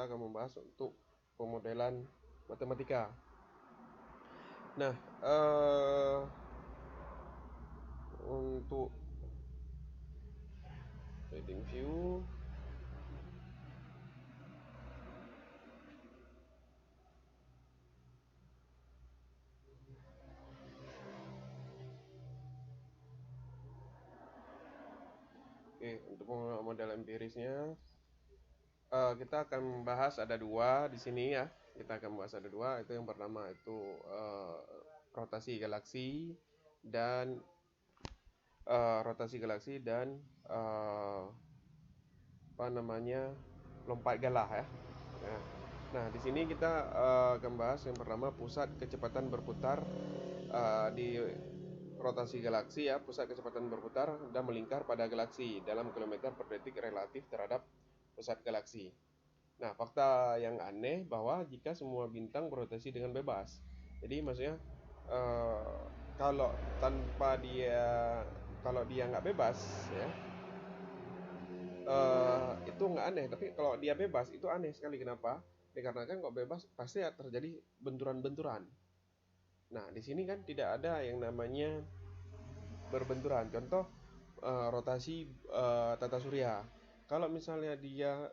kita akan membahas untuk pemodelan matematika. Nah, untuk trading view, oke, untuk model empirisnya kita akan membahas ada dua di sini ya. Kita akan membahas ada dua. Itu yang pertama itu rotasi galaksi dan apa namanya, lompat galah ya. Nah, di sini kita akan bahas yang pertama pusat kecepatan berputar di rotasi galaksi ya. Pusat kecepatan berputar dan melingkar pada galaksi dalam kilometer per detik relatif terhadap pusat galaksi. Nah, fakta yang aneh bahwa jika semua bintang berotasi dengan bebas. Jadi maksudnya eh, kalau tanpa dia kalau dia nggak bebas ya, itu nggak aneh. Tapi kalau dia bebas itu aneh sekali. Kenapa? Dikarenakan kalau bebas pasti terjadi benturan-benturan. Nah, di sini kan tidak ada yang namanya berbenturan. Contoh rotasi tata surya. Kalau misalnya dia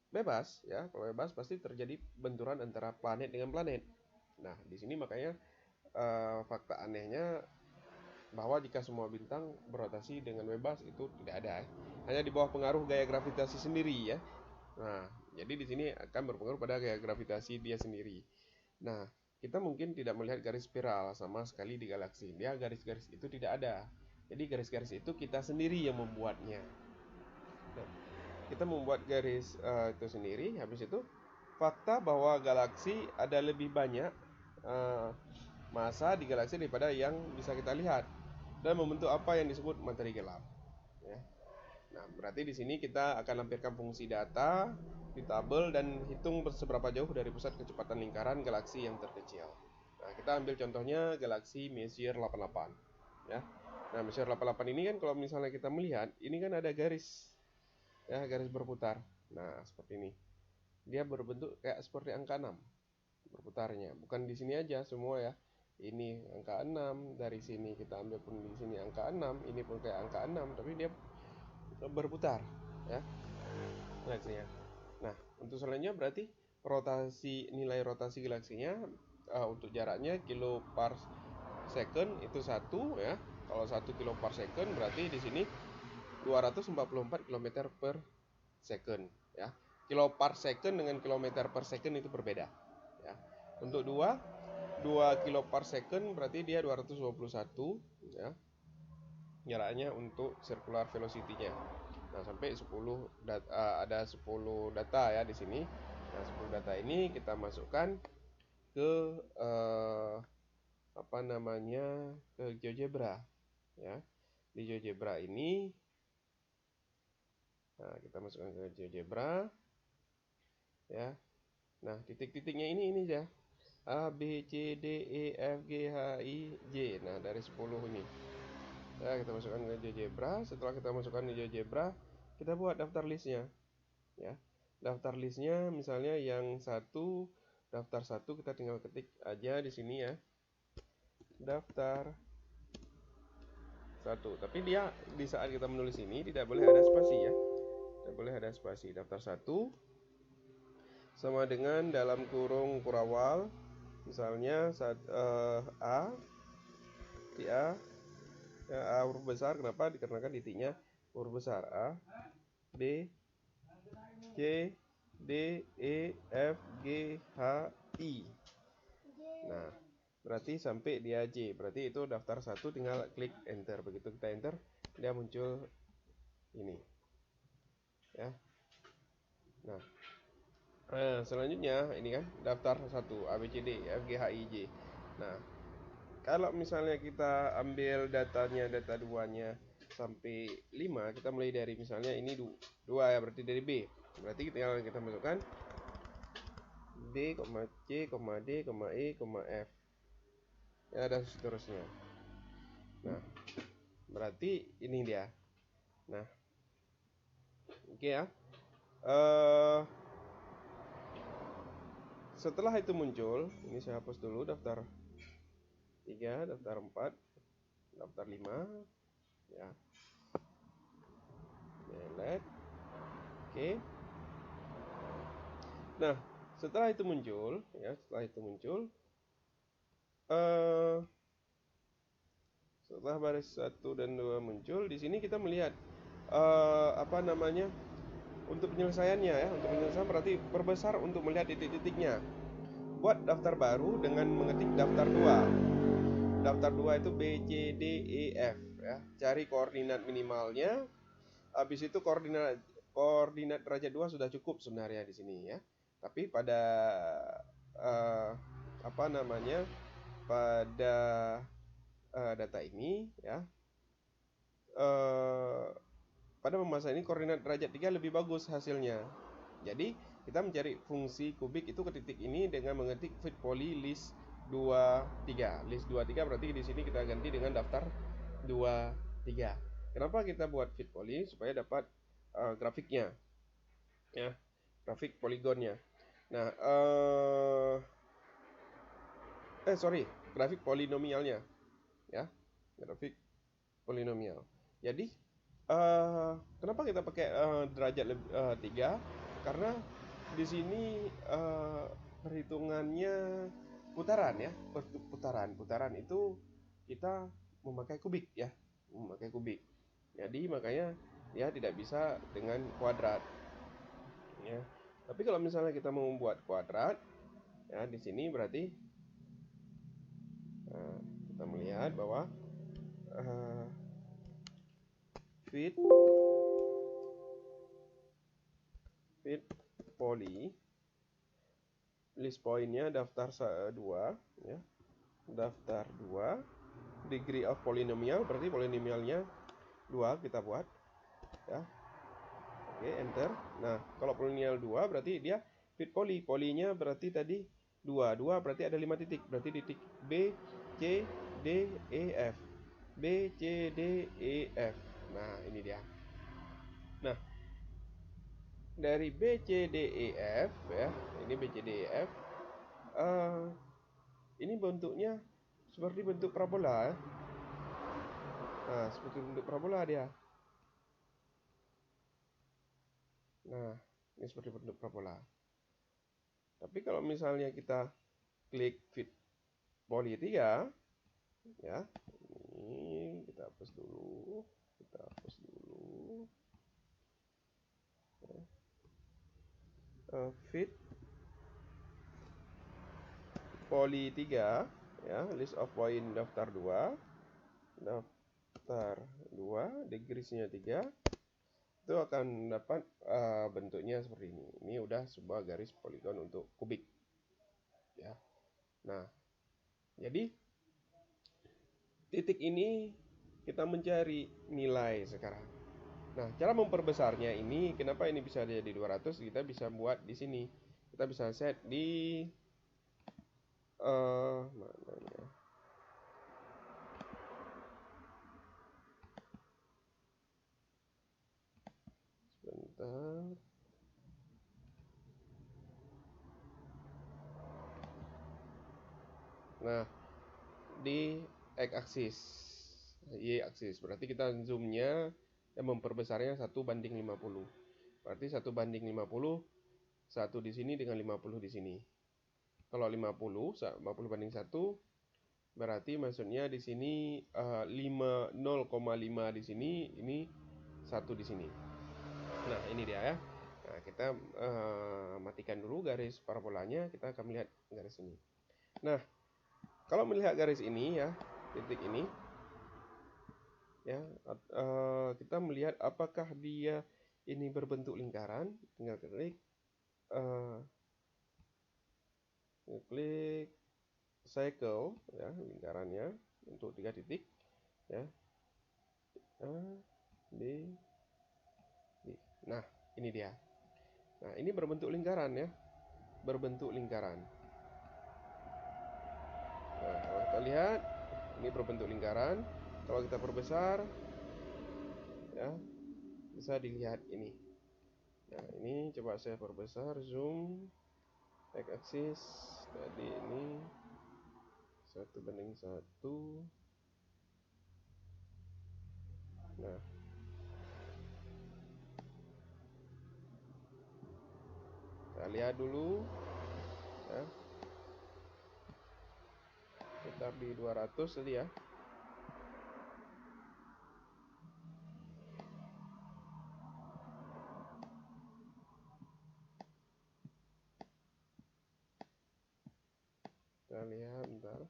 bebas ya, kalau bebas pasti terjadi benturan antara planet dengan planet. Nah, di sini makanya fakta anehnya bahwa jika semua bintang berotasi dengan bebas itu tidak ada, hanya di bawah pengaruh gaya gravitasi sendiri ya. Nah, jadi di sini akan berpengaruh pada gaya gravitasi dia sendiri. Nah, kita mungkin tidak melihat garis spiral sama sekali di galaksi. Dia garis-garis itu tidak ada. Jadi garis-garis itu kita sendiri yang membuatnya. Nah, kita membuat garis itu sendiri. Habis itu fakta bahwa galaksi ada lebih banyak uh, massa di galaksi daripada yang bisa kita lihat dan membentuk apa yang disebut materi gelap. Ya. Nah, berarti di sini kita akan lampirkan fungsi data di tabel dan hitung seberapa jauh dari pusat kecepatan lingkaran galaksi yang terkecil. Nah, kita ambil contohnya galaksi Messier 88. Ya. Nah, Messier 88 ini kan kalau misalnya kita melihat, ini kan ada garis, ya, garis berputar. Nah, seperti ini. Dia berbentuk kayak seperti angka 6 berputarnya. Bukan di sini aja semua ya. Ini angka 6, dari sini kita ambil pun di sini angka 6, ini pun kayak angka 6, tapi dia berputar ya galaksinya. Nah, untuk selanjutnya berarti nilai rotasi galaksinya untuk jaraknya kilo per second itu satu ya. Kalau 1 kilo per second berarti di sini 244 km per second ya. Kilo per second dengan kilometer per second itu berbeda ya. Untuk 2 kilo per second berarti dia 221 ya. Jaraknya untuk circular velocity-nya. Nah, sampai 10 ada 10 data ya di sini. Nah, 10 data ini kita masukkan ke apa namanya? Ke GeoGebra ya. Di GeoGebra ini nah, kita masukkan ke GeoGebra ya. Nah, titik-titiknya ini ya. A, B, C, D, E, F, G, H, I, J. Nah, dari 10 ini. Ya, kita masukkan ke GeoGebra. Setelah kita masukkan ke GeoGebra, kita buat daftar listnya. Ya, daftar listnya misalnya yang satu, daftar satu kita tinggal ketik aja di sini ya. Daftar satu. Tapi dia di saat kita menulis ini tidak boleh ada spasi ya. Tidak boleh ada spasi. Daftar satu sama dengan dalam kurung kurawal misalnya A, di A, ya, A huruf besar. Kenapa? Dikarenakan titiknya huruf besar. A, B, C, D, E, F, G, H, I. Nah, berarti sampai dia J. Berarti itu daftar satu, tinggal klik enter. Begitu kita enter, dia muncul ini. Ya. Nah, selanjutnya ini kan daftar satu A B C D F G H I J. Nah, kalau misalnya kita ambil datanya, data duanya sampai 5, kita mulai dari misalnya ini 2 ya, berarti dari B. Berarti tinggal kita masukkan B, C, D, E, F. Ya, dan seterusnya. Nah, berarti ini dia. Nah, oke ya. eh Setelah itu muncul, ini saya hapus dulu daftar 3, daftar 4, daftar 5, ya, delete. Oke. Nah, setelah itu muncul, ya, eh setelah baris 1 dan 2 muncul, di sini kita melihat apa namanya? Untuk penyelesaiannya, ya, untuk penyelesaian berarti perbesar untuk melihat titik-titiknya. Buat daftar baru dengan mengetik daftar 2. Daftar 2 itu B, C, D, E, F, ya. Cari koordinat minimalnya. Habis itu koordinat koordinat derajat 2 sudah cukup sebenarnya di sini, ya. Tapi pada eh, apa namanya? Pada data ini, ya, eh, pada pembahasan ini koordinat derajat 3 lebih bagus hasilnya. Jadi kita mencari fungsi kubik itu ke titik ini dengan mengetik fit poly list 23. List 23 berarti di sini kita ganti dengan daftar 23. Kenapa kita buat fit poly? Supaya dapat grafiknya, ya, grafik poligonnya. Nah, sorry, grafik polinomialnya, ya, grafik polinomial. Jadi kenapa kita pakai derajat 3? Karena di sini perhitungannya putaran, ya, putaran itu kita memakai kubik, ya, memakai kubik. Jadi makanya ya tidak bisa dengan kuadrat, ya. Tapi kalau misalnya kita mau membuat kuadrat, ya, di sini berarti eh, kita melihat bahwa eh, fit fit poly list pointnya daftar 2, ya, daftar 2 degree of polynomial berarti polinomialnya 2 kita buat, ya. Oke, enter. Nah, kalau polinomial 2 berarti dia fit poly. Polinya berarti tadi 2. 2 berarti ada 5 titik. Berarti titik B, C, D, E, F. B, C, D, E, F. Nah, ini dia. Nah, dari B, C, D, E, F, ya. Ini B, C, D, E, F. Ini bentuknya seperti bentuk parabola, ya. Nah, seperti bentuk parabola dia. Nah, ini seperti bentuk parabola. Tapi kalau misalnya kita klik fit poly 3, ya, ini kita hapus dulu, ya. Fit poly 3, ya, list of point daftar 2, degrees-nya 3, itu akan dapat bentuknya seperti ini. Ini udah sebuah garis poligon untuk kubik, ya. Nah, jadi titik ini kita mencari nilai sekarang. Nah, cara memperbesarnya ini, kenapa ini bisa jadi 200? Kita bisa buat di sini. Kita bisa set di mana ya? Sebentar. Nah, di X aksis, Y aksis. Berarti kita zoomnya dan memperbesarnya 1:50. Berarti 1:50, 1 di sini dengan 50 di sini. Kalau 50:1 berarti maksudnya di sini 0,5 di sini, ini 1 di sini. Nah, ini dia, ya. Nah, kita matikan dulu garis parabolanya, kita akan melihat garis ini. Nah, kalau melihat garis ini, ya, titik ini, ya, kita melihat apakah dia ini berbentuk lingkaran. Tinggal klik circle, ya, lingkarannya untuk 3 titik, ya, A, B, B. Nah, ini dia. Nah, ini berbentuk lingkaran, ya, berbentuk lingkaran. Nah, kalau kita lihat ini berbentuk lingkaran. Kalau kita perbesar, ya, bisa dilihat ini. Nah, ini coba saya perbesar zoom x axis. Jadi ini 1:1. Nah, kita lihat dulu ya, sekitar di 200 tadi ya. Kita lihat bentar.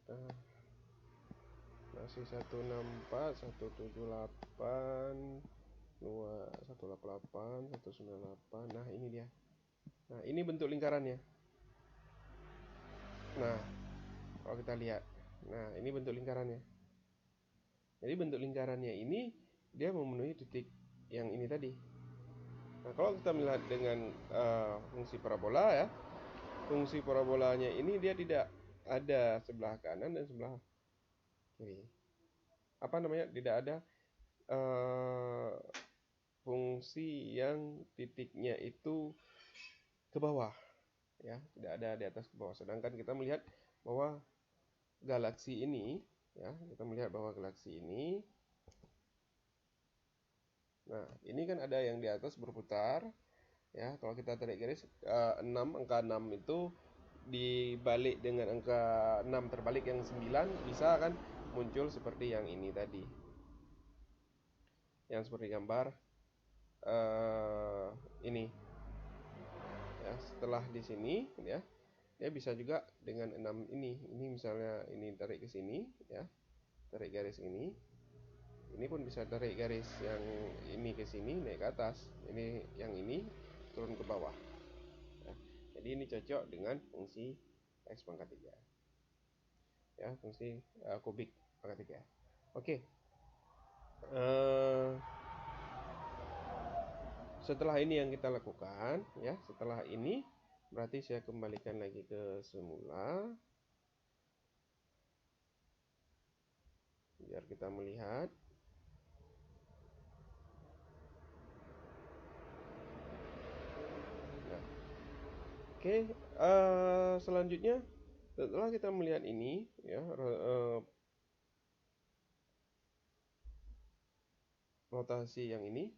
Nah, masih 164, 178, 188, 198. Nah, ini dia. Nah, ini bentuk lingkarannya. Nah, kalau kita lihat. Nah, ini bentuk lingkarannya. Jadi bentuk lingkarannya ini dia memenuhi titik yang ini tadi. Nah, kalau kita melihat dengan fungsi parabola ya, fungsi parabolanya ini dia tidak ada sebelah kanan dan sebelah kiri. Apa namanya? Tidak ada eh, fungsi yang titiknya itu ke bawah, ya, tidak ada di atas ke bawah. Sedangkan kita melihat bahwa galaksi ini, ya, kita melihat bahwa galaksi ini, nah, ini kan ada yang di atas berputar, ya. Kalau kita tarik garis 6, angka 6 itu dibalik dengan angka 6 terbalik yang 9 bisa kan muncul seperti yang ini tadi. Yang seperti gambar ini. Ya, setelah di sini ya, dia bisa juga dengan 6 ini. Ini misalnya ini tarik ke sini ya. Tarik garis ini. Ini pun bisa tarik garis yang ini ke sini naik ke atas. Ini yang ini turun ke bawah. Ya. Jadi ini cocok dengan fungsi x pangkat 3. Ya, fungsi kubik pangkat 3. Oke. Setelah ini yang kita lakukan ya, setelah ini berarti saya kembalikan lagi ke semula biar kita melihat. Nah, oke, selanjutnya setelah kita melihat ini ya, rotasi yang ini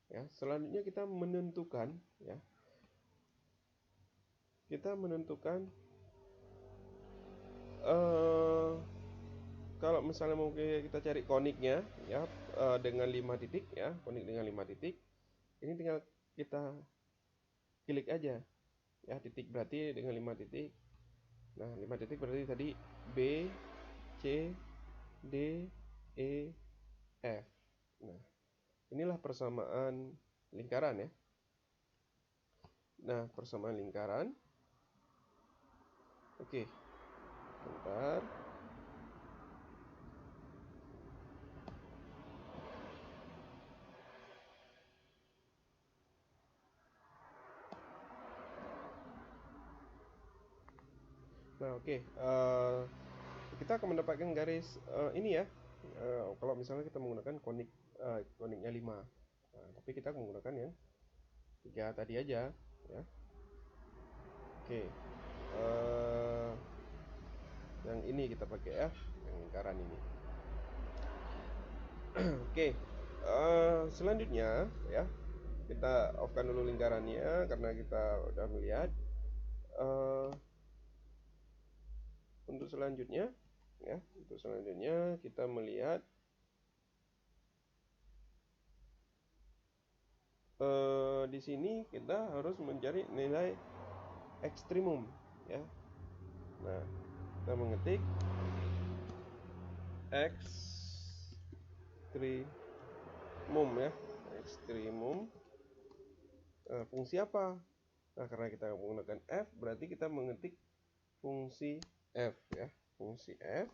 ya, selanjutnya kita menentukan ya, kita menentukan kalau misalnya mau kita cari koniknya ya, dengan 5 titik ya, konik dengan 5 titik. Ini tinggal kita klik aja ya, titik berarti dengan 5 titik. Nah, 5 titik berarti tadi B, C, D, E, F. Nah, inilah persamaan lingkaran ya. Nah, persamaan lingkaran. Oke, bentar. Nah, oke. Kita akan mendapatkan garis ini ya. Kalau misalnya kita menggunakan koniknya 5. Nah, tapi kita menggunakan yang 3 tadi aja ya. Oke. eh, yang ini kita pakai ya, yang lingkaran ini. Oke. Selanjutnya ya, kita off-kan dulu lingkarannya karena kita udah melihat. Eh, untuk selanjutnya ya, untuk selanjutnya kita melihat di sini kita harus mencari nilai ekstrimum ya. Nah, kita mengetik ekstrimum ya, ekstrimum. Fungsi apa? Nah, karena kita menggunakan f, berarti kita mengetik fungsi f ya. Fungsi f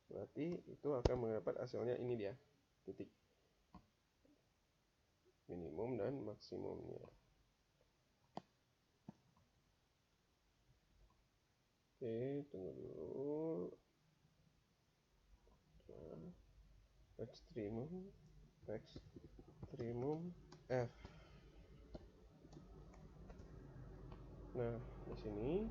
berarti itu akan mendapat hasilnya ini dia, titik minimum dan maksimumnya. Oke, tunggu dulu. ekstrimum F. Nah, di sini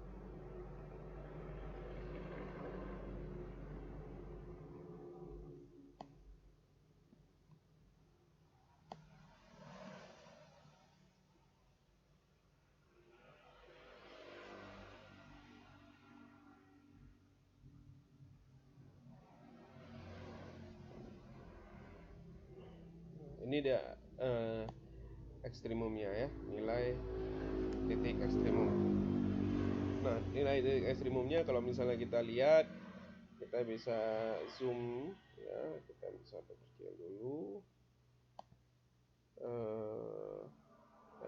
ini dia ekstrimumnya ya, nilai titik ekstrimum. Nah, nilai titik ekstrimumnya kalau misalnya kita lihat, kita bisa zoom ya, kita bisa perkecil dulu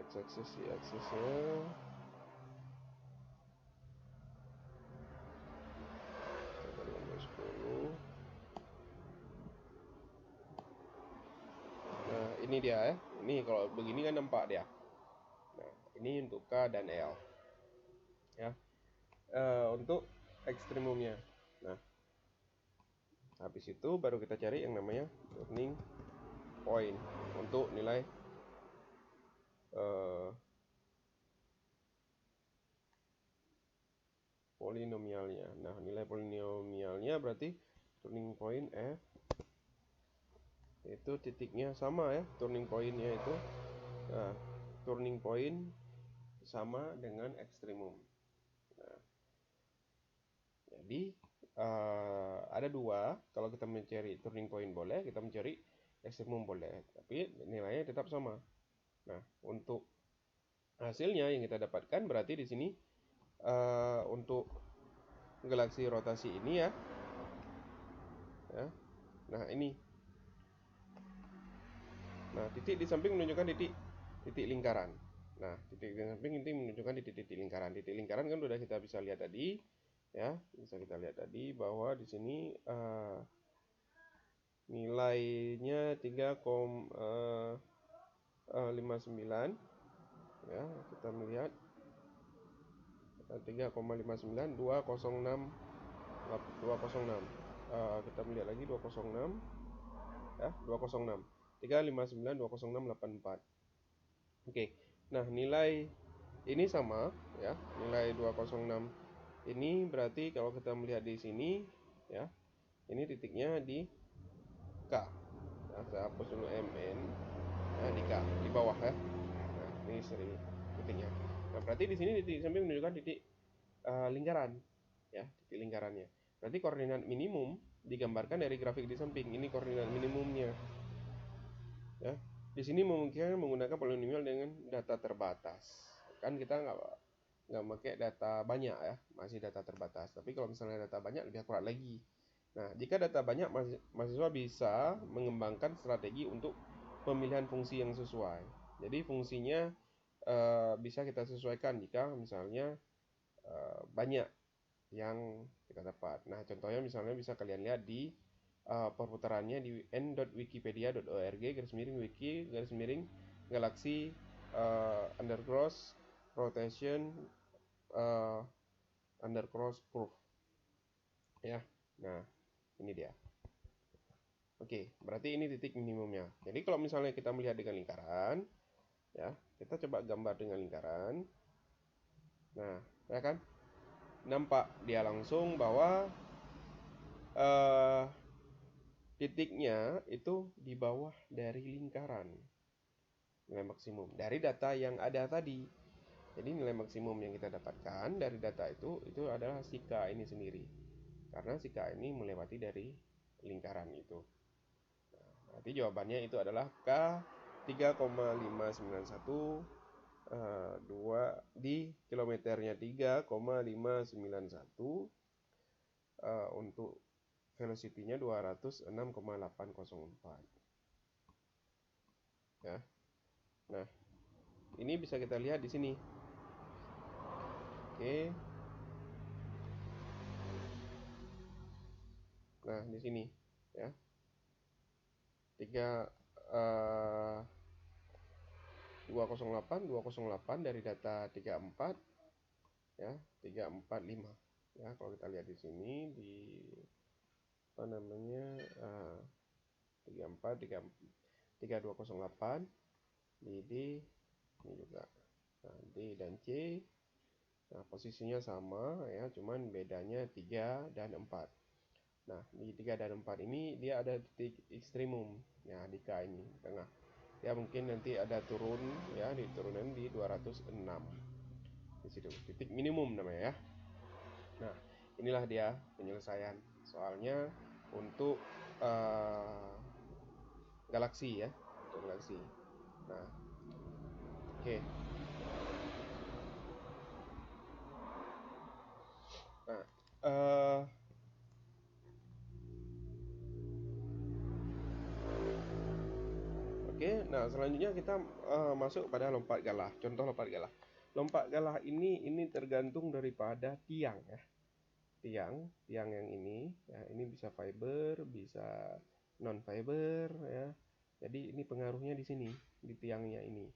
x-axis y-axisnya. Kita 10. Nah, ini dia ya. Ini kalau begini kan nampak dia. Nah, ini untuk K dan L ya. Untuk ekstrimumnya. Nah, habis itu baru kita cari yang namanya turning point untuk nilai polinomialnya. Nah, nilai polinomialnya berarti turning point F itu titiknya sama ya, turning pointnya itu. Nah, turning point sama dengan ekstrimum. Nah, jadi ada dua. Kalau kita mencari turning point boleh, kita mencari ekstrimum boleh, tapi nilainya tetap sama. Nah, untuk hasilnya yang kita dapatkan berarti di sini untuk galaksi rotasi ini ya. Nah, ini. Nah, titik di samping menunjukkan titik lingkaran. Nah, titik di samping ini menunjukkan titik lingkaran. Titik lingkaran kan sudah kita bisa lihat tadi, ya, bisa kita lihat tadi bahwa di sini nilainya 3,59 ya, kita melihat 3,59 206 206. Kita melihat lagi 206 ya, 206 359 206 84. Oke. Nah, nilai ini sama ya, nilai 206 ini berarti kalau kita melihat di sini ya, ini titiknya di K. Nah, saya hapus dulu MN ya, di K, di bawah ya. Nah, ini sering titiknya. Nah, berarti di sini titik samping menunjukkan titik lingkaran ya, titik lingkarannya. Berarti koordinat minimum digambarkan dari grafik di samping. Ini koordinat minimumnya ya. Di sini memungkinkan menggunakan polinomial dengan data terbatas. Kan kita nggak pakai data banyak ya, masih data terbatas. Tapi kalau misalnya data banyak lebih akurat lagi. Nah, jika data banyak, mahasiswa bisa mengembangkan strategi untuk pemilihan fungsi yang sesuai. Jadi fungsinya bisa kita sesuaikan jika misalnya banyak yang kita dapat. Nah, contohnya misalnya bisa kalian lihat di perputarannya di n.wikipedia.org/wiki galaxy undercross rotation undercross proof ya. Nah, ini dia. Oke, berarti ini titik minimumnya. Jadi kalau misalnya kita melihat dengan lingkaran ya, kita coba gambar dengan lingkaran. Nah, ya kan nampak dia langsung bahwa titiknya itu di bawah dari lingkaran, nilai maksimum dari data yang ada tadi. Jadi nilai maksimum yang kita dapatkan dari data itu adalah si K ini sendiri, karena si K ini melewati dari lingkaran itu. Nah, berarti jawabannya itu adalah K 3,591 2 di kilometernya 3,591 untuk velocity-nya 206,804 ya. Nah, ini bisa kita lihat di sini. Oke. Nah, di sini ya. 208 dari data 34 ya, 345 ya. Kalau kita lihat di sini di apa namanya 34 3208 di D ini juga. Nah, D dan C, nah posisinya sama ya, cuman bedanya 3 dan 4. Nah, di 3 dan 4 ini dia ada titik ekstremum. Nah, di K ini tengah. Ya mungkin nanti ada turun ya, di turunan di 206. Di situ titik minimum namanya ya. Nah, inilah dia penyelesaian soalnya untuk galaksi ya, untuk galaksi. Nah, oke. Nah, oke, nah selanjutnya kita masuk pada lompat galah. Contoh lompat galah. Lompat galah ini tergantung daripada tiang ya. Tiang yang ini, ya ini bisa fiber, bisa non fiber ya. Jadi ini pengaruhnya di sini, di tiangnya ini.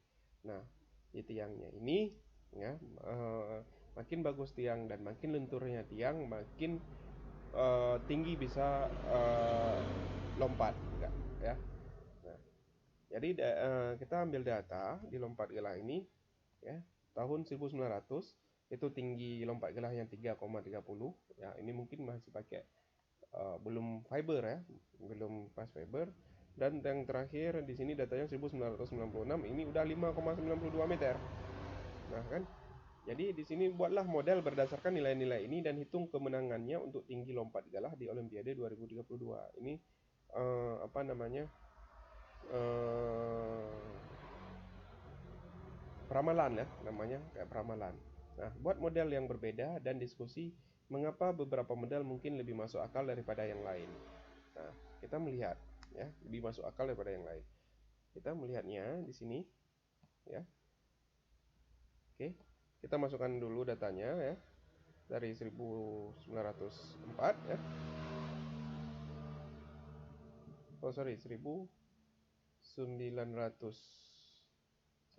Nah, di tiangnya ini ya, makin bagus tiang dan makin lenturnya tiang, makin tinggi bisa lompat, enggak ya. Nah, jadi kita ambil data di lompat gelah ini ya. Tahun 1900 itu tinggi lompat gelah yang 3,30 ya. Ini mungkin masih pakai belum fiber ya, belum pas fiber. Dan yang terakhir di sini datanya 1996 ini udah 5,92 meter. Nah, kan? Jadi di sini buatlah model berdasarkan nilai-nilai ini dan hitung kemenangannya untuk tinggi lompat galah di Olimpiade 2032. Ini apa namanya? eh Peramalan ya, namanya kayak peramalan. Nah, buat model yang berbeda dan diskusi mengapa beberapa model mungkin lebih masuk akal daripada yang lain. Nah, kita melihat ya, lebih masuk akal daripada yang lain. Kita melihatnya di sini ya. Oke. Kita masukkan dulu datanya ya. Dari 1904 ya. Oh, sorry, 1900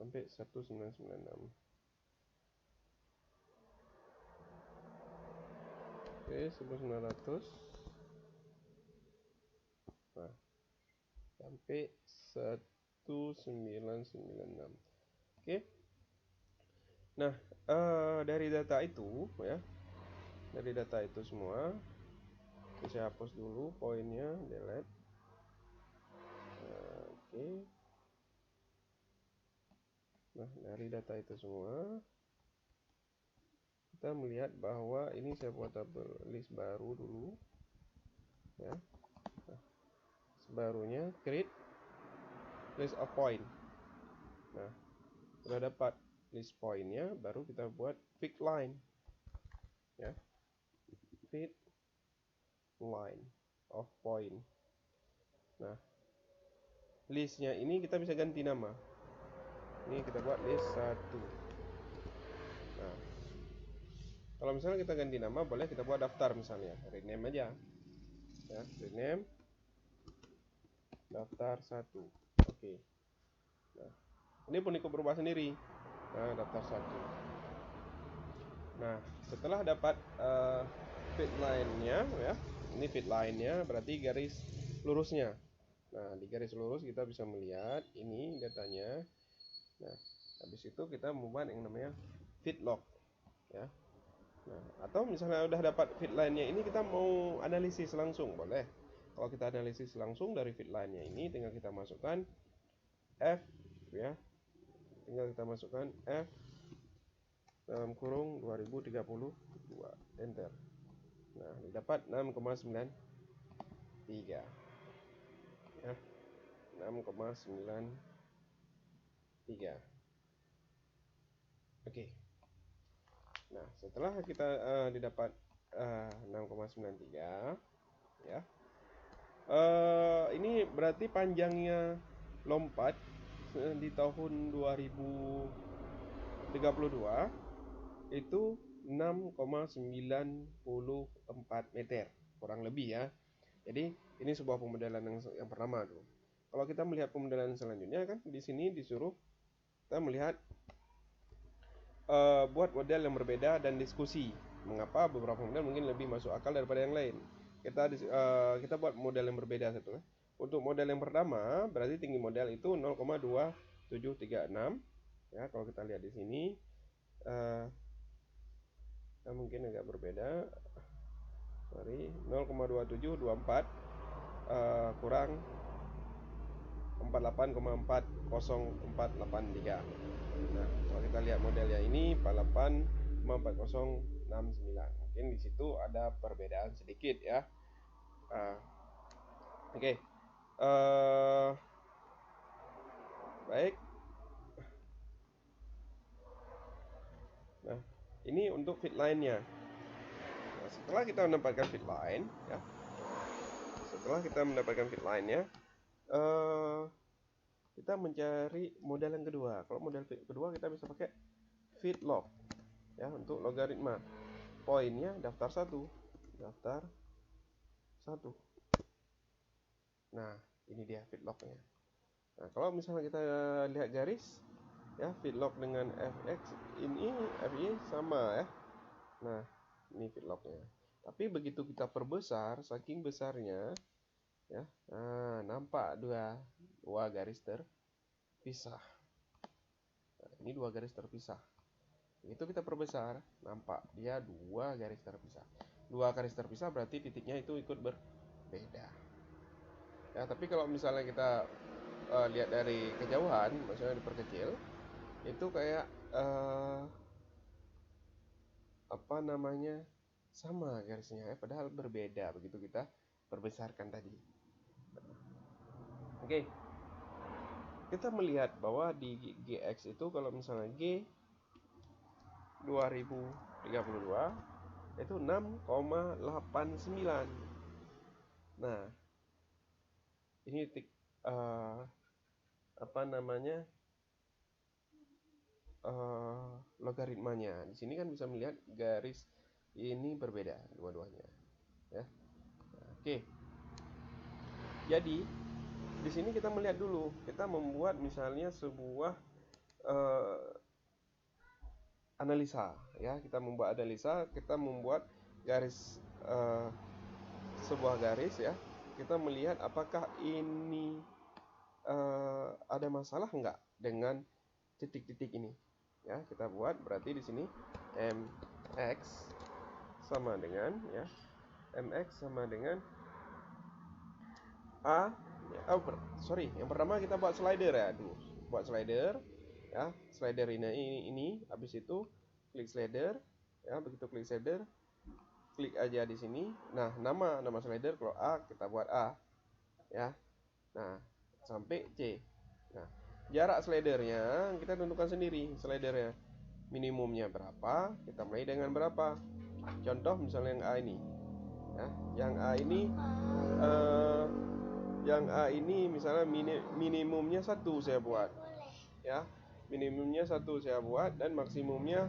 sampai 1996. Oke, 1900. Nah, sampai 1996. Oke. Nah, dari data itu ya, dari data itu semua, saya hapus dulu poinnya, delete. Oke. Nah, dari data itu semua, kita melihat bahwa ini saya buat tabel list baru dulu, ya. Nah, sebarunya create list of point. Nah, sudah dapat list pointnya, baru kita buat fit line, ya, fit line of point. Nah, listnya ini kita bisa ganti nama. Ini kita buat list 1. Nah, kalau misalnya kita ganti nama, boleh kita buat daftar misalnya, rename aja, ya, rename daftar 1. Oke. Nah, ini pun ikut berubah sendiri. Nah, daftar 1. Nah, setelah dapat fit line-nya ya, ini fit line-nya berarti garis lurusnya. Nah, di garis lurus kita bisa melihat ini datanya. Nah, habis itu kita membuat yang namanya fit log ya. Nah, atau misalnya udah dapat fit line-nya ini kita mau analisis langsung boleh. Kalau kita analisis langsung dari fit line-nya ini tinggal kita masukkan F ya. Tinggal kita masukkan F dalam kurung 2032 enter. Nah, didapat 6,93 ya. 6,93. Oke. Nah, setelah kita didapat 6,93 ya. Ini berarti panjangnya lompat di tahun 2032 itu 6,94 meter kurang lebih ya. Jadi ini sebuah pemodelan yang pertama tuh. Kalau kita melihat pemodelan selanjutnya kan di sini disuruh kita melihat buat model yang berbeda dan diskusi mengapa beberapa model mungkin lebih masuk akal daripada yang lain. kita buat model yang berbeda satu ya. Untuk model yang pertama berarti tinggi model itu 0,2736 ya. Kalau kita lihat di sini mungkin agak berbeda, sorry, 0,2724 kurang 48,4043. Nah, kalau kita lihat modelnya ini 48,4069. Mungkin di situ ada perbedaan sedikit ya. Oke. Baik. Nah, ini untuk fit line-nya. Nah, setelah kita mendapatkan fit line ya. Setelah kita mendapatkan fit line-nya, kita mencari model yang kedua. Kalau model fit kedua kita bisa pakai fit log ya untuk logaritma. Poinnya daftar 1. Daftar 1. Nah, ini dia fit lognya. Nah, kalau misalnya kita lihat garis ya, fit log dengan fx ini fy sama ya. Nah, ini fit lognya. Tapi begitu kita perbesar, saking besarnya ya, nampak dua garis terpisah. Nah, ini dua garis terpisah. Begitu kita perbesar, nampak dia dua garis terpisah. Dua garis terpisah berarti titiknya itu ikut berbeda. Ya, tapi kalau misalnya kita lihat dari kejauhan, maksudnya diperkecil, itu kayak apa namanya, sama garisnya ya, padahal berbeda begitu kita perbesarkan tadi. Oke. Kita melihat bahwa di GX itu kalau misalnya G 2032 itu 6,89. Nah, ini titik apa namanya, logaritmanya. Di sini kan bisa melihat garis ini berbeda dua-duanya ya. Nah, oke. Jadi di sini kita melihat dulu, kita membuat misalnya sebuah analisa ya. Kita membuat analisa, kita membuat garis, sebuah garis ya. Kita melihat apakah ini ada masalah enggak dengan titik-titik ini ya. Kita buat berarti di sini mx sama dengan ya, mx sama dengan a yang pertama kita buat slider ya dulu. Buat slider ya, slider ini habis itu klik slider ya. Begitu klik slider, klik aja di sini. Nah, nama slider kalau A kita buat A ya. Nah, sampai C. Nah, jarak slidernya kita tentukan sendiri. Slidernya minimumnya berapa, kita mulai dengan berapa. Contoh misalnya yang A ini ya. Yang A ini misalnya minimumnya 1 saya buat ya. Minimumnya 1 saya buat dan maksimumnya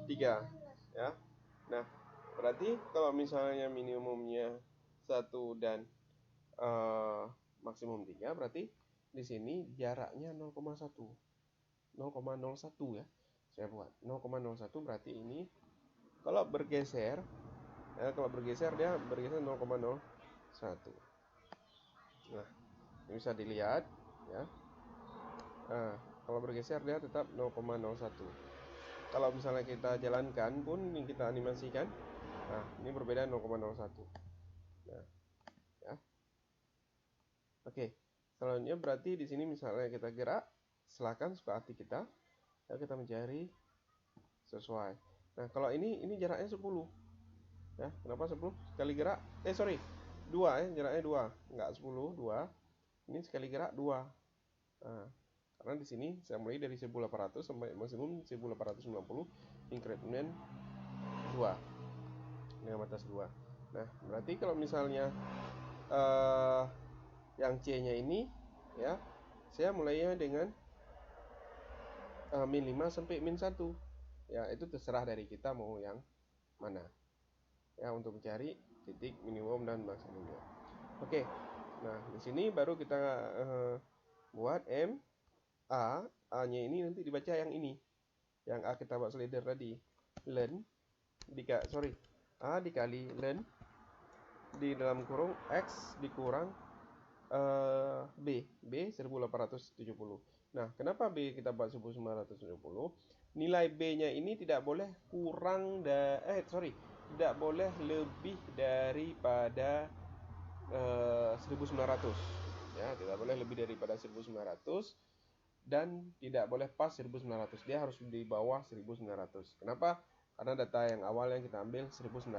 3 ya. Nah, berarti kalau misalnya minimumnya 1 dan maksimum 3, berarti di sini jaraknya 0,1 ya. Saya buat 0,01, berarti ini kalau bergeser ya, dia bergeser 0,01. Nah, ini bisa dilihat ya. Kalau bergeser dia tetap 0,01. Kalau misalnya kita jalankan pun, ini kita animasikan, nah ini berbeda 0,01. Nah, ya. Oke. Selanjutnya berarti di sini misalnya kita gerak, silakan suka hati kita. Ya, kita mencari sesuai. Nah, kalau ini jaraknya 10. Ya, kenapa 10? Sekali gerak, 2 ya, jaraknya 2. Enggak 10, 2. Ini sekali gerak 2. Nah, karena di sini saya mulai dari 1800 sampai maksimum 1890, increment 2 dengan batas 2. Nah, berarti kalau misalnya yang C-nya ini ya, saya mulainya dengan min 5 sampai min 1. Ya, itu terserah dari kita mau yang mana. Ya, untuk mencari titik minimum dan maksimumnya. Oke. Nah, di sini baru kita buat A-nya ini nanti dibaca yang ini. Yang A kita buat slider tadi. A dikali len di dalam kurung X dikurang B 1870. Nah, kenapa B kita buat 1970? Nilai B-nya ini tidak boleh tidak boleh lebih daripada 1900. Ya, tidak boleh lebih daripada 1900 dan tidak boleh pas 1900. Dia harus di bawah 1900. Kenapa? Karena data yang awal yang kita ambil 1900.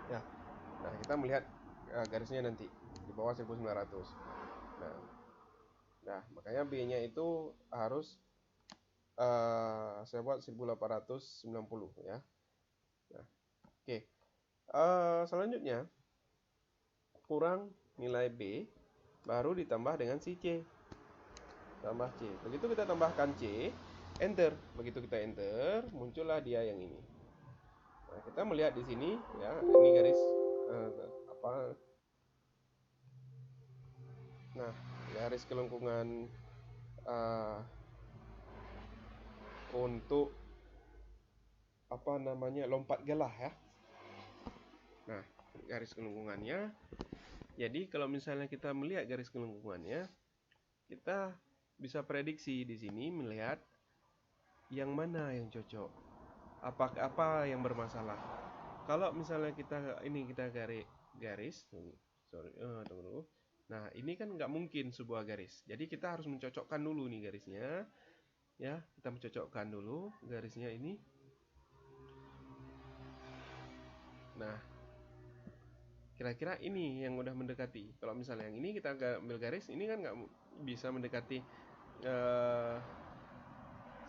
Ya. Nah, kita melihat garisnya nanti di bawah 1900. Nah, makanya B-nya itu harus saya buat 1890 ya. Nah, oke. Selanjutnya kurang nilai B baru ditambah dengan si C. Tambah C. Begitu kita tambahkan C, enter. Begitu kita enter, muncullah dia yang ini. Nah, kita melihat di sini ya, ini garis apa? Nah, garis kelengkungan untuk apa namanya lompat gelah ya. Nah, garis kelengkungannya. Jadi kalau misalnya kita melihat garis kelengkungannya, kita bisa prediksi di sini melihat yang mana yang cocok, apa yang bermasalah. Kalau misalnya kita garis, tunggu dulu. Nah, ini kan nggak mungkin sebuah garis. Jadi kita harus mencocokkan dulu nih garisnya. Ya, kita mencocokkan dulu garisnya ini. Nah, kira-kira ini yang udah mendekati. Kalau misalnya yang ini kita ambil garis, ini kan nggak bisa mendekati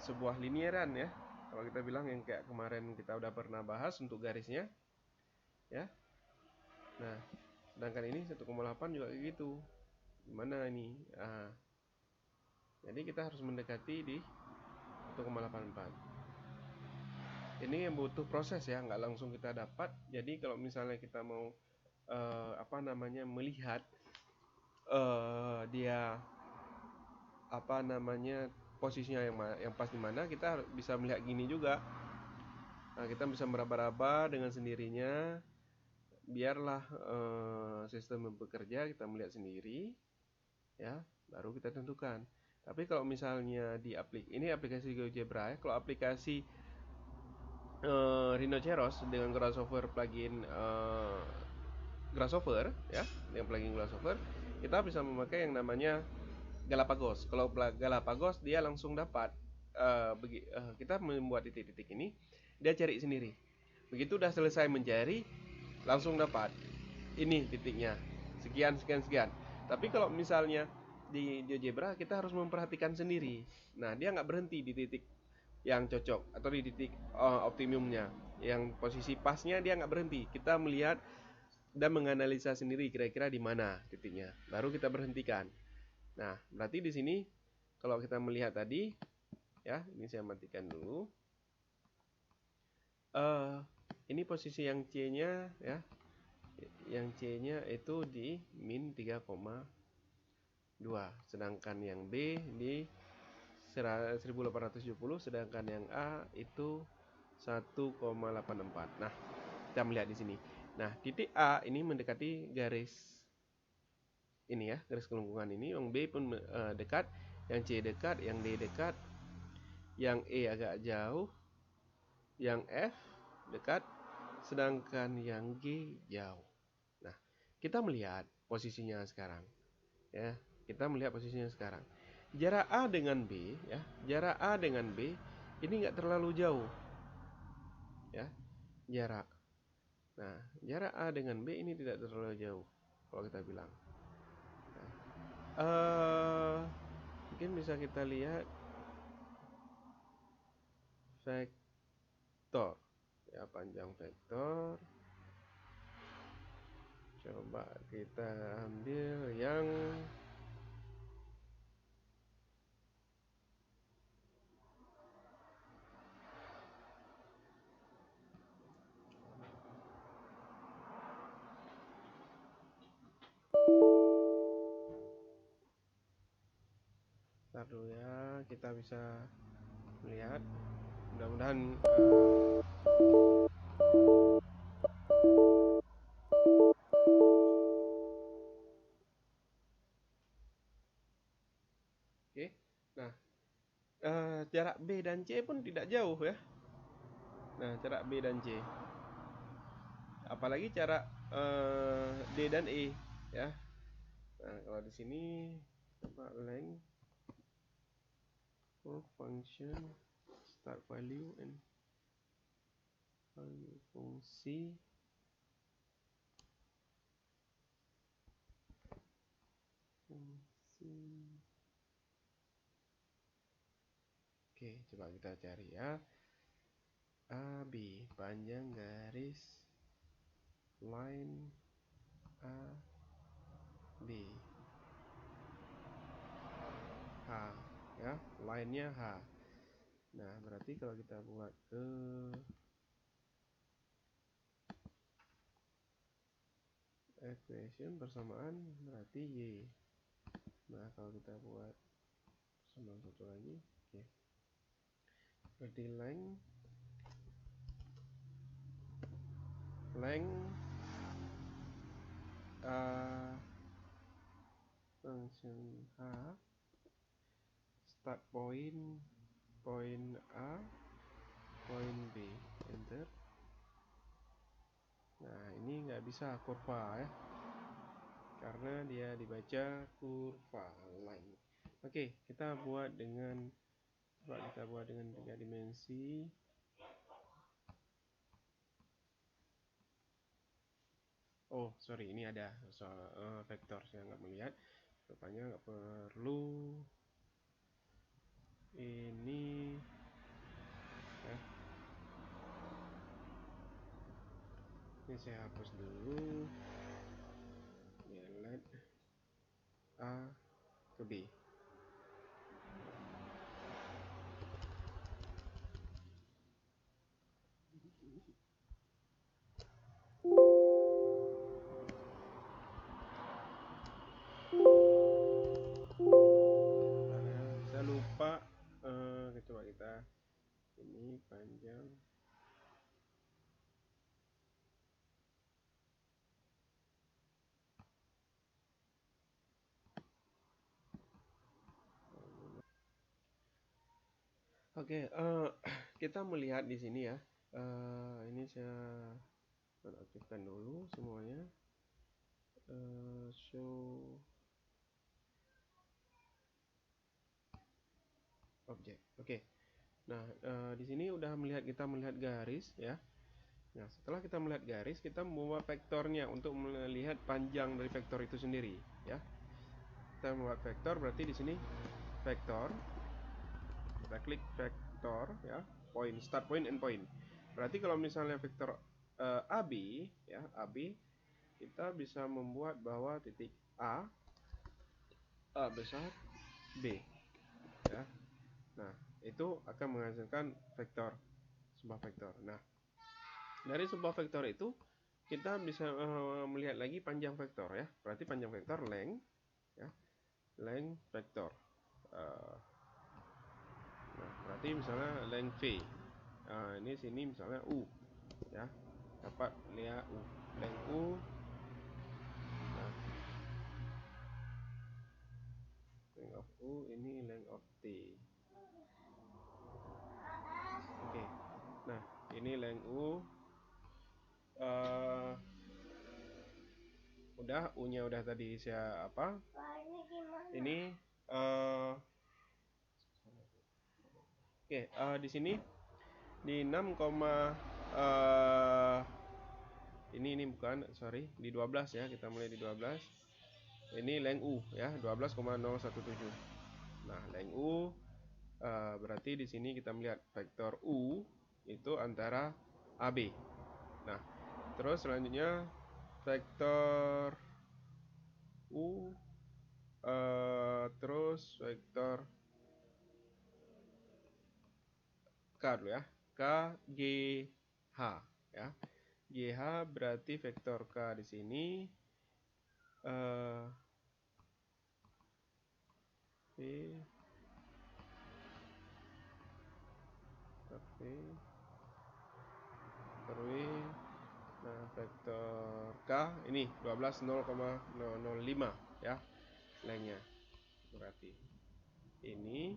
sebuah linieran ya. Kalau kita bilang yang kayak kemarin kita udah pernah bahas untuk garisnya, ya. Nah, sedangkan ini 1,8 juga kayak gitu. Gimana ini? Jadi kita harus mendekati di 1,84. Ini yang butuh proses ya, nggak langsung kita dapat. Jadi kalau misalnya kita mau melihat dia posisinya yang pas di mana, kita bisa melihat gini juga. Nah, kita bisa meraba-raba dengan sendirinya. Biarlah sistem bekerja, kita melihat sendiri ya, baru kita tentukan. Tapi kalau misalnya ini aplikasi GeoGebra ya. Kalau aplikasi Rhinoceros dengan Grasshopper plugin Grasshopper ya, dengan plugin Grasshopper, kita bisa memakai yang namanya Galapagos. Kalau Galapagos dia langsung dapat kita membuat titik-titik ini, dia cari sendiri. Begitu udah selesai mencari, langsung dapat ini titiknya sekian. Tapi kalau misalnya di GeoGebra kita harus memperhatikan sendiri. Nah, dia nggak berhenti di titik yang cocok atau di titik optimumnya, yang posisi pasnya dia nggak berhenti. Kita melihat dan menganalisa sendiri kira-kira di mana titiknya, baru kita berhentikan. Nah, berarti di sini kalau kita melihat tadi ya, ini saya matikan dulu. Ini posisi yang C-nya ya. Yang C-nya itu di min 3,2, sedangkan yang B di 1870, sedangkan yang A itu 1,84. Nah, kita melihat di sini. Nah, titik A ini mendekati garis ini ya, garis kelengkungan ini. Yang B pun dekat, yang C dekat, yang D dekat, yang E agak jauh, yang F dekat, sedangkan yang G jauh. Nah, kita melihat posisinya sekarang. Ya, kita melihat posisinya sekarang. Jarak A dengan B ya, jarak A dengan B ini nggak terlalu jauh. Ya, jarak. Nah, jarak A dengan B ini tidak terlalu jauh kalau kita bilang. Nah, mungkin bisa kita lihat vektor ya, panjang vektor. Coba kita ambil yang dulu ya, kita bisa melihat. Mudah-mudahan jarak B dan C pun tidak jauh ya. Nah, jarak B dan C. Apalagi jarak D dan E ya. Nah, kalau di sini coba length of function start value and value fungsi Oke, coba kita cari ya. AB panjang garis line AB H ya, line-nya H. Nah, berarti kalau kita buat ke equation persamaan berarti Y. Nah, kalau kita buat sama satu lagi, oke. Berarti length function H start point A, point B, enter. Nah, ini nggak bisa kurva ya, karena dia dibaca kurva line. Oke, kita buat dengan 3 dimensi. Oh, sorry, ini ada soal vektor, saya nggak melihat. Rupanya nggak perlu ini ya. Ini saya hapus dulu. Delete A ke B. Saya lupa, coba kita ini panjang. Oke, kita melihat di sini ya. Ini saya nonaktifkan dulu semuanya. Show object. Oke. Nah, di sini kita melihat garis ya. Nah, setelah kita melihat garis, kita membuat vektornya untuk melihat panjang dari vektor itu sendiri ya. Kita membuat vektor, berarti di sini vektor. Kita klik vektor ya, point, start point, end point. Berarti kalau misalnya vektor AB ya, AB kita bisa membuat bahwa titik A besar B ya. Nah, itu akan menghasilkan vektor, sebuah vektor. Nah, dari sebuah vektor itu kita bisa melihat lagi panjang vektor ya. Berarti panjang vektor length ya, length vektor. Nah, berarti misalnya length V. Ini sini misalnya U ya. Dapat lihat U, length U. Nah, length of U ini length of T. Oke. Nah, ini length U. Udah, U-nya udah tadi saya apa? Ini oke, di sini di 6, ini bukan, sorry, di 12 ya, kita mulai di 12. Ini length U ya, 12,017. Nah, length U berarti di sini kita melihat vektor U itu antara AB. Nah, terus selanjutnya vektor U terus vektor K dulu ya, K G H ya. GH berarti vektor K di sini V vektor W. Nah, vektor K ini 12,005 ya lengthnya. Berarti ini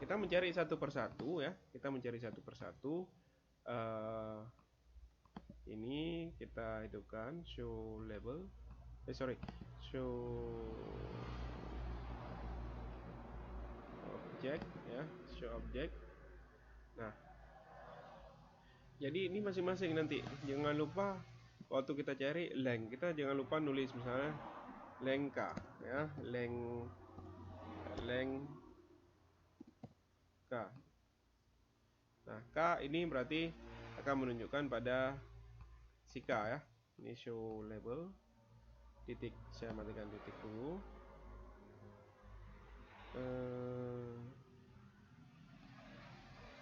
kita mencari satu persatu ya, kita mencari satu persatu. Ini kita hidupkan show label, show object ya, show object. Nah, jadi ini masing-masing nanti jangan lupa waktu kita cari length, kita jangan lupa nulis misalnya length K ya, length K. Nah, K ini berarti akan menunjukkan pada si K ya. Ini show label titik, saya matikan titik dulu.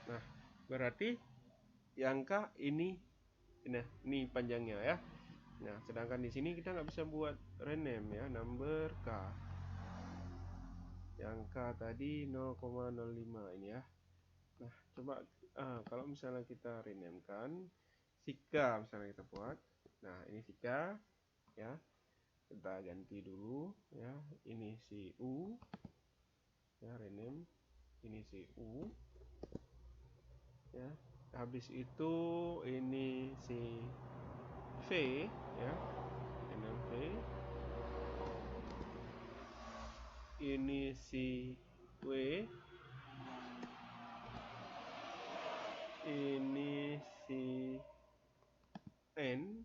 Nah, berarti yang K ini, nah ini panjangnya ya. Nah, sedangkan di sini kita nggak bisa buat rename ya, number K. Yang K tadi 0,05 ini ya. Nah, coba kalau misalnya kita rename kan si K misalnya kita buat. Nah, ini si K ya. Kita ganti dulu ya. Ini si U ya, rename. Ini si U ya. Habis itu ini si V ya, rename V. Ini si W, ini si N,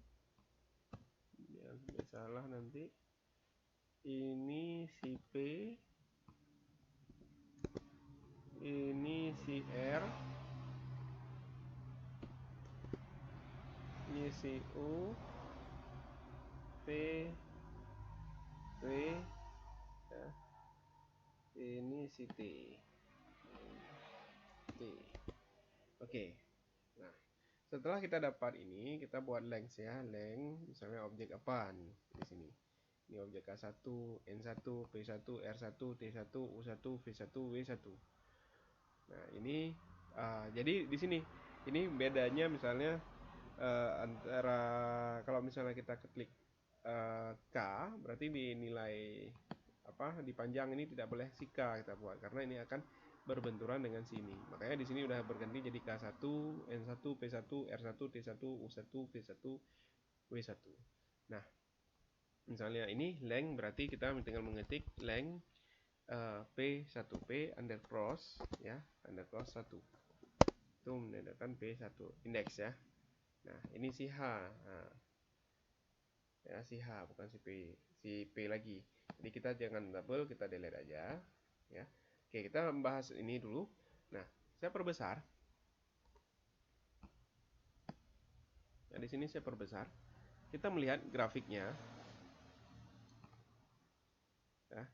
jangan salah nanti. Ini si P, ini si R, ini si U, P, W ya. Ini si T. Oke. Nah, setelah kita dapat ini, kita buat length ya, length misalnya objek apa nih di sini. Ini objek K1, N1, P1, R1, T1, U1, V1, W1. Nah, ini jadi di sini ini bedanya misalnya antara kalau misalnya kita klik K, berarti di nilai apa di panjang ini tidak boleh si K kita buat karena ini akan berbenturan dengan sini. Makanya di sini udah berganti jadi K1, N1, P1, R1, T1, U1, V1, W1. Nah, misalnya ini length berarti kita tinggal mengetik length P1P undercross ya, undercross 1. Itu menandakan P1 indeks ya. Nah, ini si H. Nah, ya si H bukan si P lagi. Jadi kita jangan double, kita delete aja ya. Oke, kita membahas ini dulu. Nah, saya perbesar. Nah, di sini saya perbesar. Kita melihat grafiknya. Ya.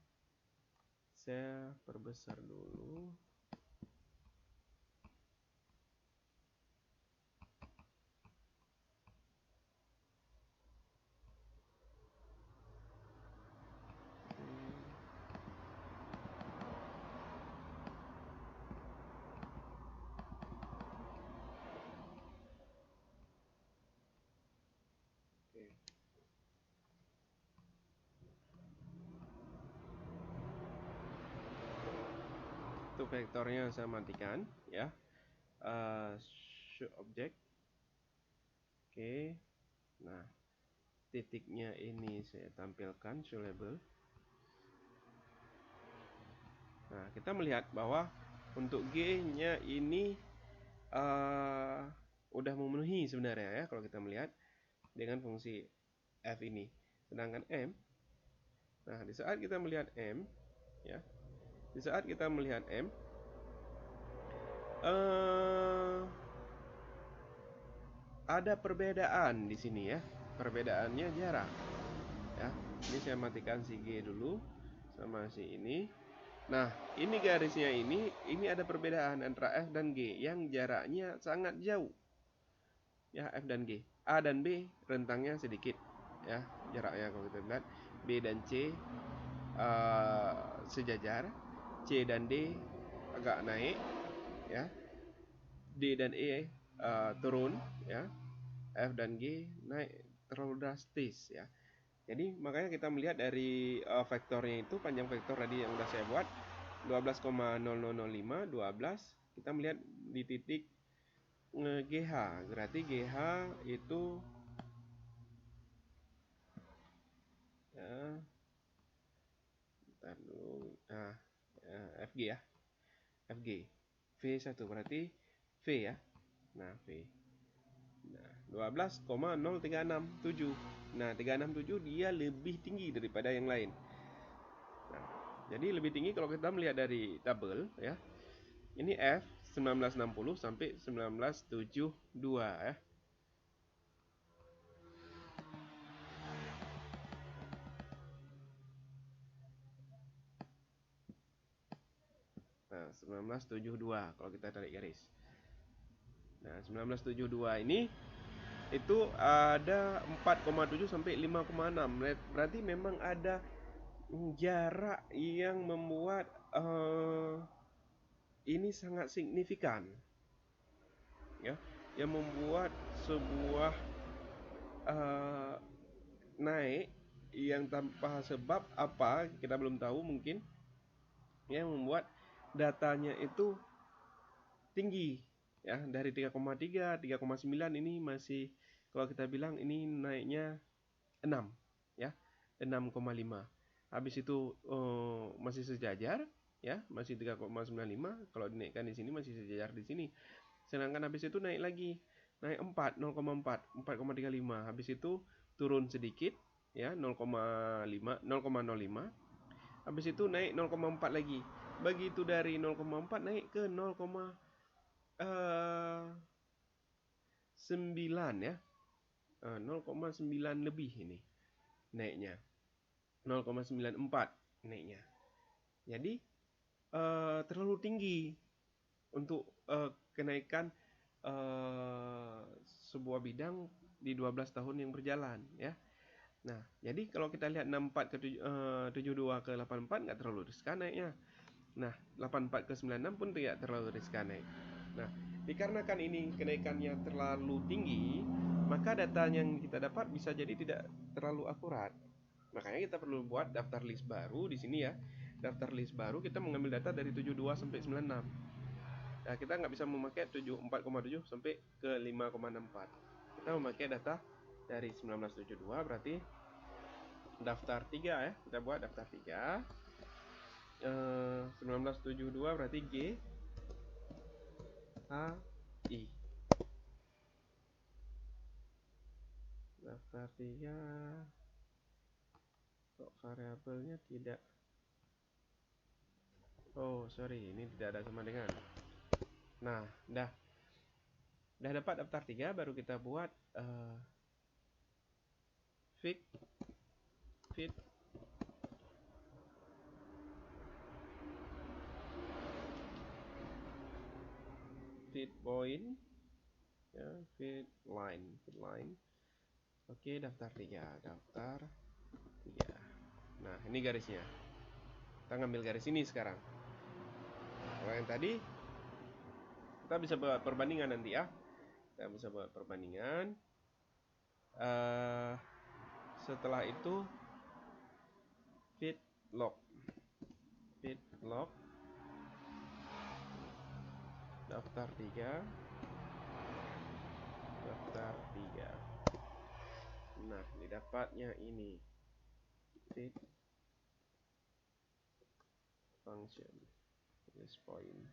Saya perbesar dulu. Itu vektornya saya matikan ya. Show object. Oke. Nah, titiknya ini saya tampilkan show label. Nah, kita melihat bahwa untuk G-nya ini udah memenuhi sebenarnya ya kalau kita melihat dengan fungsi F ini. Sedangkan M, nah di saat kita melihat M, ya, di saat kita melihat M, ada perbedaan di sini ya. Perbedaannya jarak. Ya, ini saya matikan si G dulu sama si ini. Nah, ini garisnya ini ada perbedaan antara F dan G yang jaraknya sangat jauh. Ya, F dan G. A dan B rentangnya sedikit ya jaraknya kalau kita lihat. B dan C sejajar, C dan D agak naik ya, D dan E turun ya, F dan G naik terlalu drastis ya. Jadi makanya kita melihat dari vektornya itu, panjang vektor tadi yang udah saya buat 12,0005 12, kita melihat di titik GH, berarti GH itu ya, bentar dulu. Nah, FG ya. FG. V1 berarti V ya. Nah, V. Nah, 12,0367. Nah, 367 dia lebih tinggi daripada yang lain. Nah, jadi lebih tinggi kalau kita melihat dari tabel ya. Ini F 1960 sampai 1972 ya. Nah, 1972 kalau kita tarik garis. Nah, 1972 ini itu ada 4,7 sampai 5,6. Berarti memang ada jarak yang membuat ini sangat signifikan. Ya, yang membuat sebuah naik yang tanpa sebab apa kita belum tahu mungkin, yang membuat datanya itu tinggi ya, dari 3,3 3,9 ini masih kalau kita bilang ini naiknya 6 ya, 6,5. Habis itu masih sejajar ya, masih 3,95. Kalau dinaikkan di sini masih sejajar di sini. Sedangkan habis itu naik lagi, naik 4 0,4 4,35. Habis itu turun sedikit ya, 0,5 0,05. Habis itu naik 0,4 lagi. Begitu dari 0,4 naik ke 0,9 ya. 0,9 lebih ini naiknya. 0,94 naiknya. Jadi terlalu tinggi untuk kenaikan sebuah bidang di 12 tahun yang berjalan ya. Nah, jadi kalau kita lihat 64 ke 72 ke 84 nggak terlalu riskan naiknya. Nah, 84 ke 96 pun tidak terlalu riskan naik. Nah, dikarenakan ini kenaikannya terlalu tinggi, maka data yang kita dapat bisa jadi tidak terlalu akurat. Makanya kita perlu buat daftar list baru di sini ya. Daftar list baru kita mengambil data dari 72 sampai 96. Nah, kita nggak bisa memakai 74,7 sampai ke 5,64. Kita memakai data dari 1972, berarti daftar 3 ya. Kita buat daftar 3. 1972 berarti G H I. Daftar 3 kok variabelnya tidak. Oh, sorry, ini tidak ada sama dengan. Nah, dah dapat daftar 3, baru kita buat fit point ya, fit line. Oke, daftar 3. Nah, ini garisnya. Kita ngambil garis ini sekarang. Kalau yang tadi kita bisa buat perbandingan nanti ya. Kita bisa buat perbandingan. Setelah itu fit log daftar 3. Nah, didapatnya ini fit function this point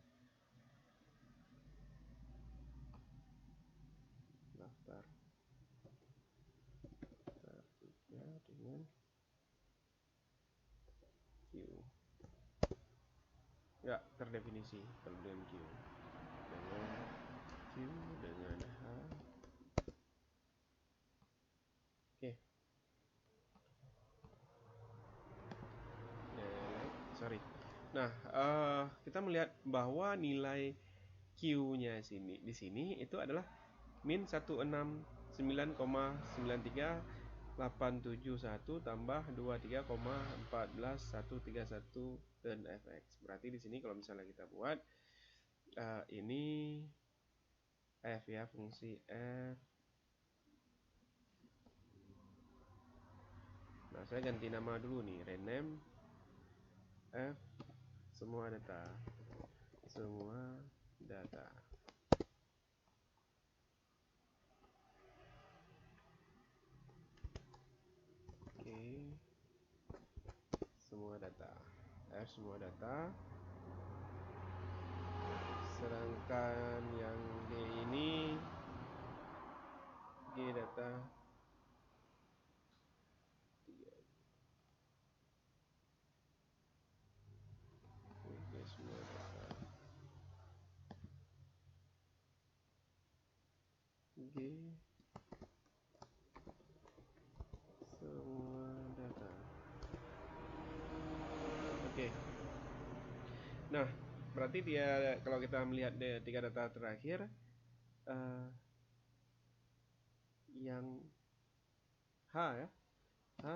daftar 3 dengan Q. Enggak terdefinisi kalau dengan Q. Dengan H. Oke. Sorry. Nah, kita melihat bahwa nilai Q-nya di sini itu adalah min 169,93871 tambah 23,14131 dan fx. Berarti di sini kalau misalnya kita buat ini f ya, fungsi f. Nah, saya ganti nama dulu nih, rename f semua data. Semua data. Oke, semua data. Semua data. Sedangkan yang D ini G data. Oke, semua data. G semua data. Oke. Nah, berarti dia kalau kita melihat tiga data terakhir, eh, yang H ya, H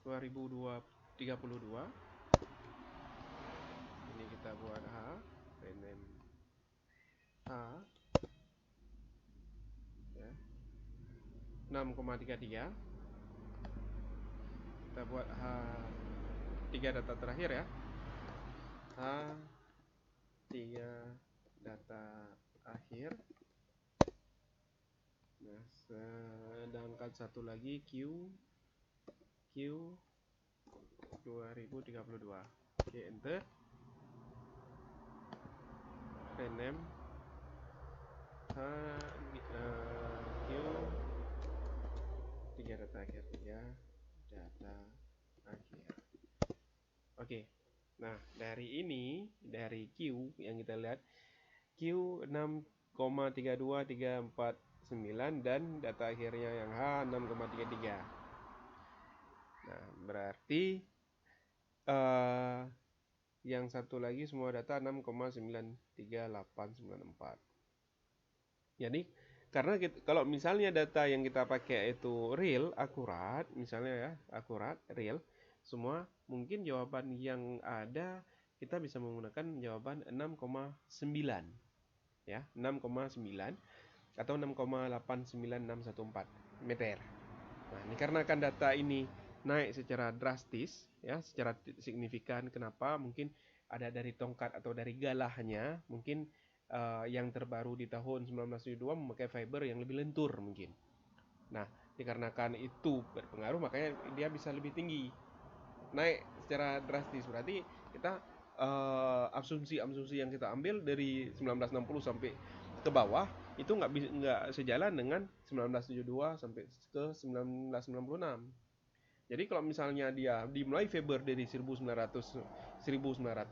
2032. Ini kita buat H, rename H ya, 6,33. Kita buat H tiga data terakhir ya, H tiga data akhir. Nah, sedangkan satu lagi Q 2032. Oke, enter. Rename H Q 3 data akhir, 3 data akhir. Oke. Nah, dari ini, dari Q yang kita lihat Q 6,32349 dan data akhirnya yang H 6,33. Nah, berarti yang satu lagi semua data 6,93894. Jadi karena kalau misalnya data yang kita pakai itu real, akurat, misalnya ya, akurat, real, semua, mungkin jawaban yang ada kita bisa menggunakan jawaban 6,9 ya, 6,9 atau 6,896114 meter. Nah, ini karena kan data ini naik secara drastis ya, secara signifikan. Kenapa? Mungkin ada dari tongkat atau dari galahnya, mungkin yang terbaru di tahun 1972 memakai fiber yang lebih lentur mungkin. Nah, dikarenakan itu berpengaruh, makanya dia bisa lebih tinggi, naik secara drastis. Berarti kita asumsi-asumsi yang kita ambil dari 1960 sampai ke bawah itu nggak sejalan dengan 1972 sampai ke 1996. Jadi kalau misalnya dia dimulai fiber dari 1900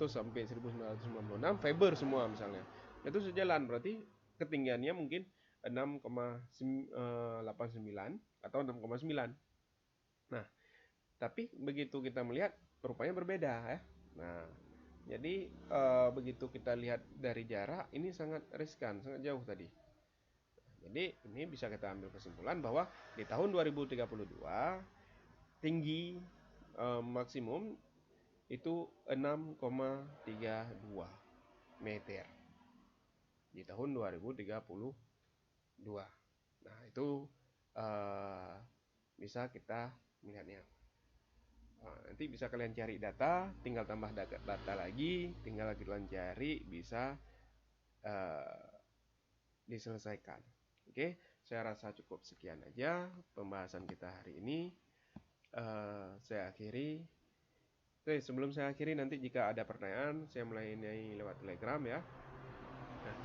sampai 1996 fiber semua misalnya, itu sejalan, berarti ketinggiannya mungkin 6,89 atau 6,9. Nah, tapi begitu kita melihat rupanya berbeda ya. Nah, jadi begitu kita lihat dari jarak ini sangat riskan, sangat jauh tadi. Jadi ini bisa kita ambil kesimpulan bahwa di tahun 2032 tinggi maksimum itu 6,32 meter di tahun 2032. Nah, itu bisa kita melihatnya. Nanti bisa kalian cari data, tinggal tambah data lagi, tinggal kalian cari, bisa diselesaikan. Oke, saya rasa cukup sekian aja pembahasan kita hari ini. Saya akhiri. Oke, sebelum saya akhiri, nanti jika ada pertanyaan, saya melayani lewat Telegram ya. Nah,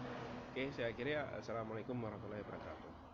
oke, saya akhiri. Assalamualaikum warahmatullahi wabarakatuh.